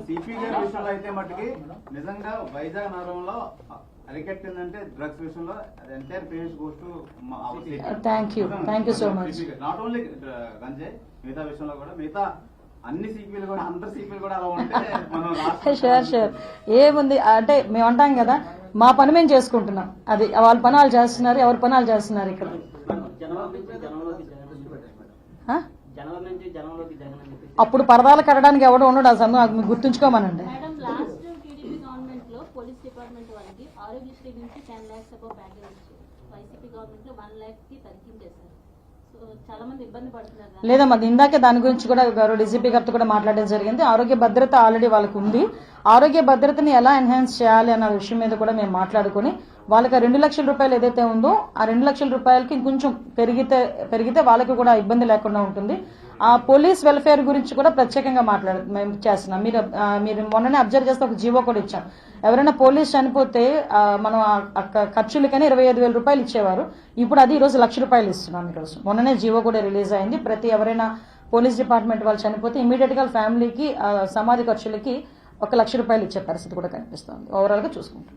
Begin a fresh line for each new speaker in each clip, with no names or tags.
CP గారి విషయంలో అయితే మట్టుకి నిజంగా వైజాగ్ నగరంలో అరికట్టిందంటే డ్రగ్స్ విషయంలో entire page goes to
thank you so much.
Not only గంజాయి, మిగతా విషయంలో కూడా మిగతా అన్ని సిపిలు కూడా అందరు సిపిలు కూడా అలా ఉంటే మనం
షూర్ ఏముంది అంటే మేము అంటాం కదా, మా పని మేము చేసుకుంటున్నాం, అది వాళ్ళ పని వాళ్ళు చేస్తున్నారు, ఎవరి పని వాళ్ళు చేస్తున్నారు. ఇక్కడ అప్పుడు పరదాలు కట్టడానికి ఎవడో ఉండడు, అసలు గుర్తుంచుకోమనండి.
పోలీస్ డిపార్ట్మెంట్ వాళ్ళకి ఆరోగ్యశ్రీ నుంచి 10 lakhs అబౌవ్ ప్యాకేజ్ ఇచ్చారు. వైసీపీ గవర్నమెంట్ లో 1 lakh కి తగ్గించేశారు. సో చాలా మంది ఇబ్బంది పడుతున్నారు.
లేదమ్మా, ఇందాకే దాని గురించి కూడా గౌరవ డీజీపీ గారితో కూడా మాట్లాడడం జరిగింది. ఆరోగ్య భద్రత ఆల్రెడీ వాళ్ళకు ఉంది. ఆరోగ్య భద్రతని ఎలా ఎన్హాన్స్ చేయాలి అన్న విషయం మీద కూడా మేము మాట్లాడుకుని వాళ్ళకి 2 లక్షల రూపాయలు ఏదైతే ఉందో ఆ 2 లక్షల రూపాయలకి ఇంకొంచెం పెరిగితే వాళ్ళకి కూడా ఇబ్బంది లేకుండా ఉంటుంది. ఆ పోలీస్ వెల్ఫేర్ గురించి కూడా ప్రత్యేకంగా మేము చేస్తున్నాం. మీరు మొన్ననే అబ్జర్వ్ చేస్తే ఒక జీవో కూడా ఇచ్చాం. ఎవరైనా పోలీస్ చనిపోతే మనం ఖర్చులకని 25,000 రూపాయలు ఇచ్చేవారు, ఇప్పుడు అది ఈరోజు 1 లక్ష రూపాయలు ఇస్తున్నాం. ఈరోజు మొన్ననే జీవో కూడా రిలీజ్ అయింది. ఎవరైనా పోలీస్ డిపార్ట్మెంట్ వాళ్ళు చనిపోతే ఇమీడియట్ గా ఫ్యామిలీకి సమాధి ఖర్చులకి 1 లక్ష రూపాయలు ఇచ్చే పరిస్థితి కూడా కనిపిస్తుంది. ఓవరాల్ గా చూసుకుంటాం.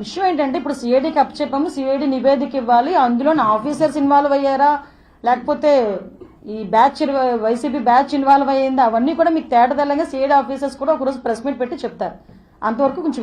విషయం ఏంటంటే ఇప్పుడు సిఐడికి అప్పచెప్పాము, సిఐడి నివేదిక ఇవ్వాలి. అందులో ఆఫీసర్స్ ఇన్వాల్వ్ అయ్యారా లేకపోతే ఈ బ్యాచ్ వైసీపీ బ్యాచ్ ఇన్వాల్వ్ అయ్యిందా అవన్నీ కూడా మీకు తేటతెల్లంగా సిఐడి ఆఫీసర్స్ కూడా ఒకరోజు ప్రెస్ మీట్ పెట్టి చెప్తారు. అంతవరకు కొంచెం